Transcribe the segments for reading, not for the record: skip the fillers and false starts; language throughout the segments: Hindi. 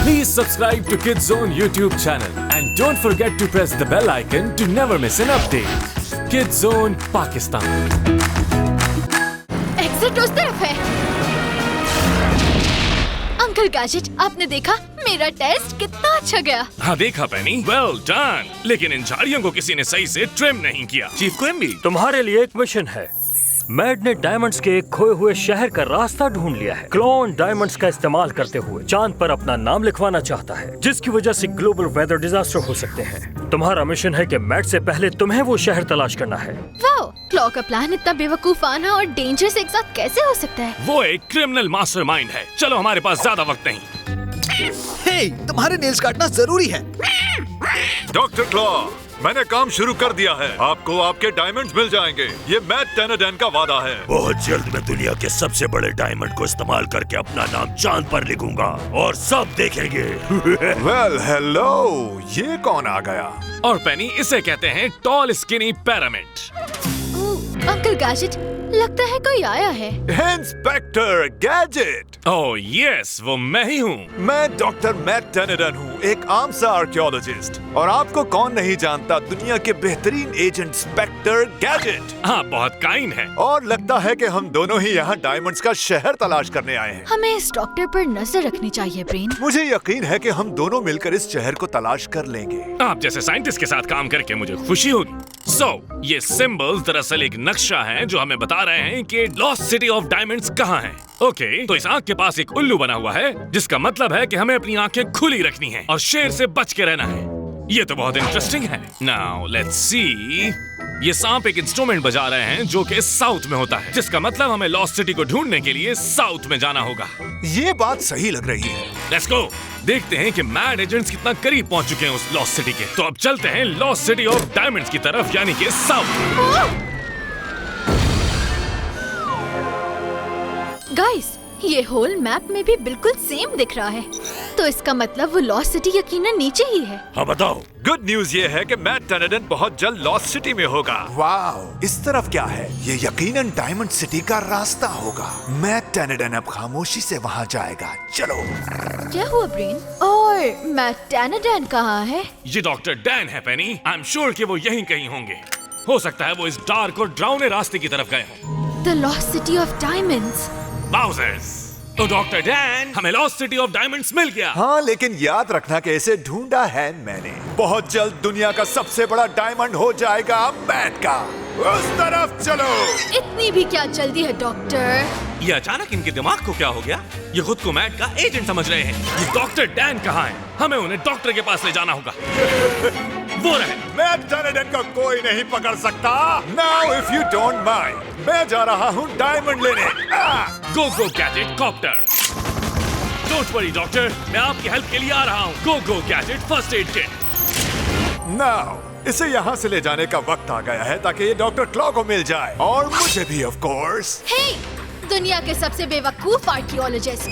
Please subscribe to Kids Zone YouTube channel and don't forget to press the bell icon to never miss an update. Kids Zone Pakistan. Exit उस तरफ है। अंकल गैजेट, आपने देखा मेरा टेस्ट कितना अच्छा गया? हाँ देखा पेनी, वेल डन। लेकिन इन झाड़ियों को किसी ने सही से ट्रिम नहीं किया। चीफ क्विम्बी, तुम्हारे लिए एक मिशन है। मैड ने डायमंड्स के एक खोए हुए शहर का रास्ता ढूंढ लिया है। क्लोन डायमंड्स का इस्तेमाल करते हुए चांद पर अपना नाम लिखवाना चाहता है, जिसकी वजह से ग्लोबल वेदर डिजास्टर हो सकते हैं। तुम्हारा मिशन है कि मैड से पहले तुम्हें वो शहर तलाश करना है। वाओ, क्लॉ का प्लान इतना बेवकूफाना और डेंजरस एक साथ कैसे हो सकता है? वो एक क्रिमिनल मास्टरमाइंड है। चलो, हमारे पास ज्यादा वक्त नहीं। हे, तुम्हारे नेल्स काटना जरूरी है। डॉक्टर क्लॉ, मैंने काम शुरू कर दिया है। आपको आपके डायमंड्स मिल जाएंगे। ये मैट टेनेडन का वादा है। बहुत जल्द मैं दुनिया के सबसे बड़े डायमंड को इस्तेमाल करके अपना नाम चांद पर लिखूंगा और सब देखेंगे। वेल हेलो, ये कौन आ गया? और पेनी, इसे कहते हैं tall skinny pyramid. Uncle gadget, लगता है कोई आया है। Inspector gadget. ओह यस, वो मैं ही हूँ। मैं डॉक्टर मैट टेनेडन हूँ, एक आम सा आर्कियोलॉजिस्ट। और आपको कौन नहीं जानता, दुनिया के बेहतरीन एजेंट इंस्पेक्टर गैजेट। हाँ, बहुत काइंड है। और लगता है कि हम दोनों ही यहाँ डायमंड्स का शहर तलाश करने आए हैं। हमें इस डॉक्टर पर नजर रखनी चाहिए ब्रेन। मुझे यकीन है कि हम दोनों मिलकर इस शहर को तलाश कर लेंगे। आप जैसे साइंटिस्ट के साथ काम करके मुझे खुशी होगी। ये सिंबल्स दरअसल एक नक्शा है जो हमें बता रहे हैं कि लॉस्ट सिटी ऑफ डायमंड्स कहाँ है। ओके, तो इस आंख के पास एक उल्लू बना हुआ है, जिसका मतलब है कि हमें अपनी आंखें खुली रखनी है और शेर से बच के रहना है। ये तो बहुत इंटरेस्टिंग है। Now let's see. ये सांप एक इंस्ट्रूमेंट बजा रहे हैं जो कि साउथ में होता है, जिसका मतलब हमें लॉस्ट सिटी को ढूंढने के लिए साउथ में जाना होगा। ये बात सही लग रही है। Let's go. देखते हैं कि मैड एजेंट्स कितना करीब पहुंच चुके हैं उस लॉस्ट सिटी के। तो अब चलते हैं लॉस्ट सिटी ऑफ डायमंड्स की तरफ, यानी कि साउथ। गाइस, ये होल मैप में भी बिल्कुल सेम दिख रहा है, तो इसका मतलब वो लॉस्ट सिटी यकीनन नीचे ही है। हाँ बताओ। गुड न्यूज ये है कि मैट टेनेडन बहुत जल्द लॉस्ट सिटी में होगा। वाओ, इस तरफ क्या है? ये यकीनन डायमंड सिटी का रास्ता होगा। मैट टेनेडन अब खामोशी से वहाँ जाएगा। चलो। क्या हुआ ब्रेन? और मैट टेनेडन कहाँ है? ये डॉक्टर डैन है पेनी। आई एम श्योर कि वो यहीं कहीं होंगे। हो सकता है वो इस डार्क और ड्राउने रास्ते की तरफ गए हों। The lost city of diamonds. बाउजर्स, तो डॉक्टर डैन, हमें लॉस्ट सिटी ऑफ डायमंड्स मिल गया। हाँ, लेकिन याद रखना कि इसे ढूंढा है मैंने। बहुत जल्द दुनिया का सबसे बड़ा डायमंड हो जाएगा मैट का। उस तरफ चलो। इतनी भी क्या जल्दी है डॉक्टर? ये अचानक इनके दिमाग को क्या हो गया? ये खुद को मैट का एजेंट समझ रहे हैं। ये डॉक्टर डैन कहाँ है? हमें उन्हें डॉक्टर के पास ले जाना होगा। वो रहे। मैट टेनेडन को कोई नहीं पकड़ सकता। Now if you don't mind, मैं जा रहा हूँ डायमंड लेने। Go go gadget copter. Don't worry doctor, मैं आपकी हेल्प के लिए आ रहा हूँ। Go go gadget first aid kit. Now इसे यहाँ से ले जाने का वक्त आ गया है ताकि ये डॉक्टर क्लॉ को मिल जाए, और मुझे भी ऑफ कोर्स। हे, दुनिया के सबसे बेवकूफ आर्कियोलॉजिस्ट,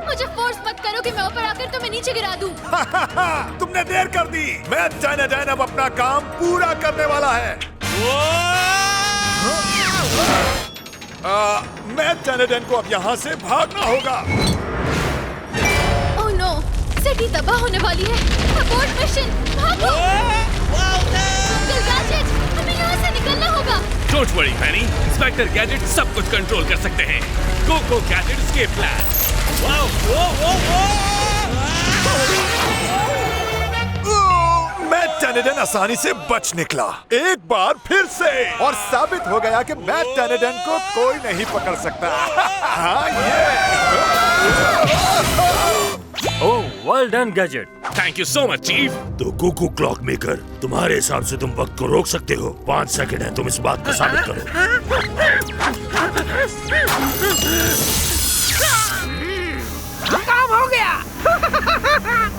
मुझे फोर्स मत करो कि मैं ऊपर आकर तुम्हें नीचे गिरा दूं। तुमने देर कर दी। मैट टेनेडन अब अपना काम पूरा करने वाला है। मैट टेनेडन को अब यहाँ से भागना होगा। ओह नो, सिटी तबाह होने वाली है। अबॉर्ट मिशन, भागो। अंकल गैजेट, हमें यहाँ से निकलना होगा। Don't worry Penney, inspector gadget सब कुछ कंट्रोल कर सकते हैं। गो go gadget escape plan. Mat टेनेडन आसानी से बच निकला, एक बार फिर से, और साबित हो गया कि मैट टेनेडन को कोई नहीं पकड़ सकता। हाँ, oh, well done gadget. Thank you so much chief. तो कुकू क्लॉक मेकर, तुम्हारे हिसाब से तुम वक्त को रोक सकते हो? 5 सेकंड है, तुम इस बात को साबित करो। काम हो गया।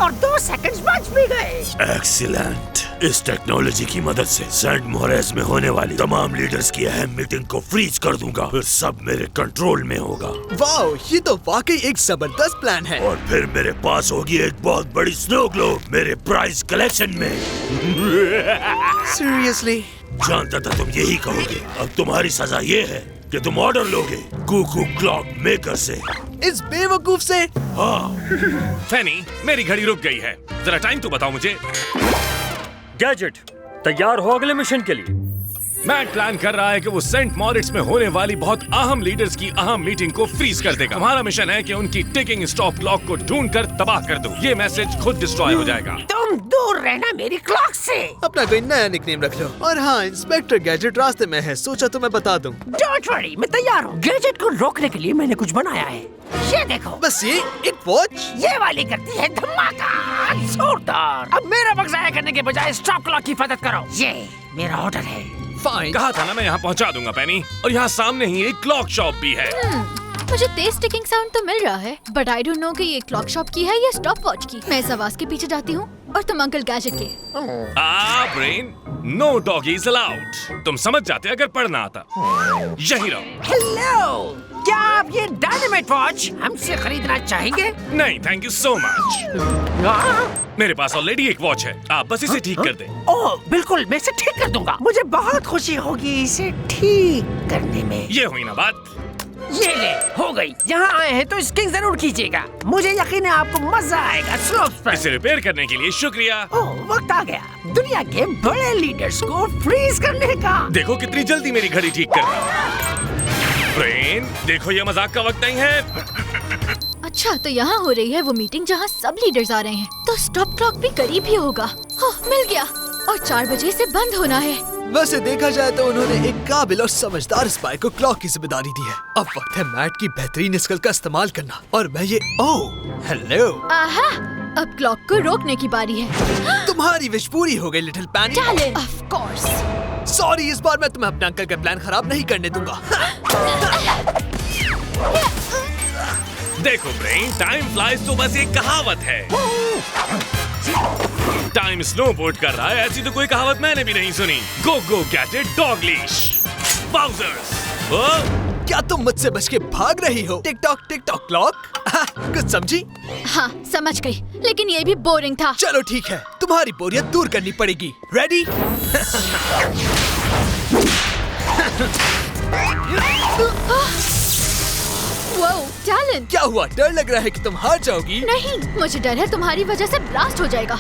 और 2 सेकंड्स बच भी गए। एक्सीलेंट। इस टेक्नोलॉजी की मदद से सेंट मोरेज में होने वाली तमाम लीडर्स की अहम मीटिंग को फ्रीज कर दूंगा। फिर सब मेरे कंट्रोल में होगा। वाओ, ये तो वाकई एक जबरदस्त प्लान है। और फिर मेरे पास होगी एक बहुत बड़ी स्नो ग्लोब मेरे प्राइज कलेक्शन में। सीरियसली? जानता था तुम यही कहोगे। अब तुम्हारी सजा ये है कि तुम ऑर्डर लोगे कुकू क्लॉक मेकर से। इस बेवकूफ से। फैनी, मेरी घड़ी रुक गई है, जरा टाइम तो बताओ मुझे। गैजेट, तैयार हो अगले मिशन के लिए? मैट प्लान कर रहा है कि वो सेंट मॉरिट्स में होने वाली बहुत अहम लीडर्स की अहम मीटिंग को फ्रीज कर देगा। हमारा मिशन है कि उनकी टिकिंग स्टॉप क्लॉक को ढूंढ कर तबाह कर दो। ये मैसेज खुद डिस्ट्रॉय हो जाएगा। तुम दूर रहना मेरी क्लॉक से। अपना कोई नया निकनेम रख लो। और हाँ, इंस्पेक्टर गैजेट रास्ते में है, सोचा तो मैं बता दूं। डोंट वरी, मैं तैयार हूँ। गैजेट को रोकने के लिए मैंने कुछ बनाया है। ये देखो, बस ये एक वॉच। ये वाली करती है धमाका जोरदार। अब मेरा वक्त जाया करने के बजाय स्टॉप क्लॉक की हिफाजत करो। ये मेरा ऑर्डर है। फाइन। कहा था ना मैं यहाँ पहुँचा दूंगा पेनी। और यहाँ सामने ही एक क्लॉक शॉप भी है। मुझे तेज टिकिंग साउंड तो मिल रहा है, बट आई डोंट नो कि ये क्लॉक शॉप की है या स्टॉप वॉच की। मैं इस आवाज के पीछे जाती हूँ और तुम अंकल गैजेट के। Brain, no doggies allowed. तुम समझ जाते अगर पढ़ना आता। यही रहो। हेलो, क्या आप ये डायनामाइट वॉच हमसे खरीदना चाहेंगे? नहीं, थैंक यू सो मच। मेरे पास ऑलरेडी एक वॉच है, आप बस इसे ठीक कर दें। ओह बिल्कुल, मैं इसे ठीक कर दूंगा। मुझे बहुत खुशी होगी इसे ठीक करने में। ये हुई ना बात। ये ले, हो गई। यहाँ आए हैं तो स्किंग जरूर कीजिएगा। मुझे यकीन है आपको मजा आएगा स्लोप्स पर। इसे रिपेयर करने के लिए शुक्रिया। ओह, वक्त आ गया दुनिया के बड़े लीडर्स को फ्रीज करने का। देखो कितनी जल्दी मेरी घड़ी ठीक कर दी। ब्रेन, देखो ये मजाक का वक्त नहीं है। अच्छा, तो यहाँ हो रही है वो मीटिंग जहाँ सब लीडर्स आ रहे हैं, तो स्टॉप क्लॉक भी करीब ही होगा। मिल गया, और 4 बजे से बंद होना है। वैसे देखा जाए तो उन्होंने एक काबिल और समझदार स्पाई को क्लॉक की जिम्मेदारी दी है। अब वक्त है मैट की बेहतरीन स्किल का इस्तेमाल करना। और मैं ये हेलो। आहा, अब क्लॉक को रोकने की बारी है। तुम्हारी विश पूरी हो गई लिटिल पैनी। Talent, of course. सॉरी, इस बार मैं तुम्हें अपने अंकल का प्लान खराब नहीं करने दूंगा। देखो ब्रेन, टाइम फ्लाइज तो बस एक कहावत है। टाइम स्नोबोर्ड कर रहा है, ऐसी तो कोई कहावत मैंने भी नहीं सुनी। गो गो गैजेट डॉग लीश बाउजर्स। क्या तुम मुझसे बच के भाग रही हो? Tick tock clock. कुछ समझी? हाँ, समझ गई, लेकिन ये भी बोरिंग था। चलो ठीक है, तुम्हारी बोरियत दूर करनी पड़ेगी। रेडी? Wow, talent. क्या हुआ? डर लग रहा है कि तुम हार जाओगी? नहीं, मुझे डर है तुम्हारी वजह से ब्लास्ट हो जाएगा।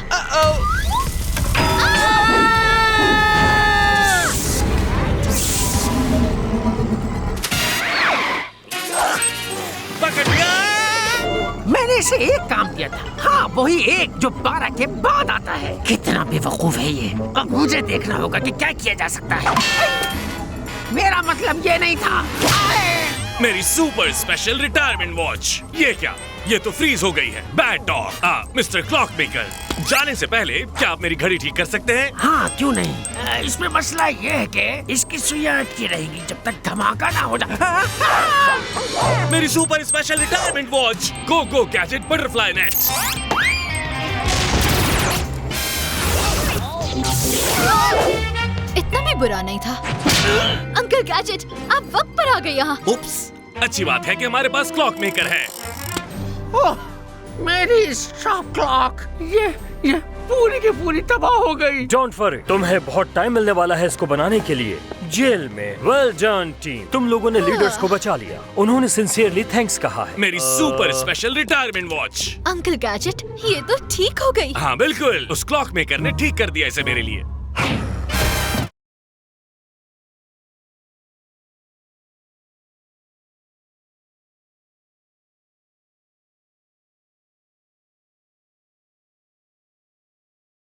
पकड़ लिया। मैंने इसे एक काम दिया था। हाँ, वही एक जो 12 के बाद आता है। कितना बेवकूफ है ये। अब मुझे देखना होगा कि क्या किया जा सकता है। मेरा मतलब ये नहीं था। मेरी सुपर स्पेशल रिटायरमेंट वॉच। ये क्या? ये तो फ्रीज हो गई है। Bad dog. Mister clock maker, जाने से पहले क्या आप मेरी घड़ी ठीक कर सकते हैं? हाँ, क्यों नहीं। इसमें मसला ये है कि इसकी सुइयां अटकी रहेगी जब तक धमाका ना हो जाए। मेरी सुपर स्पेशल रिटायरमेंट वॉच। गो गो गैजेट बटरफ्लाई नेट। इतना भी बुरा नहीं था। अंकल गैजेट, आप वक्त पर आ गए यहाँ। उप्स। अच्छी बात है कि हमारे पास क्लॉक मेकर है। ओह, मेरी स्टॉप क्लॉक ये पूरी की पूरी तबाह हो गई। डोंट वरी, तुम्हें बहुत टाइम मिलने वाला है इसको बनाने के लिए। जेल में वेल डन टीम, तुम लोगों ने लीडर्स को बचा लिया। उन्होंने सिंसियरली थैंक्स कहा है। मेरी super special retirement watch. Uncle gadget, ये तो ठीक हो गई। हाँ बिल्कुल, उस क्लॉक मेकर ने ठीक कर दिया इसे मेरे लिए।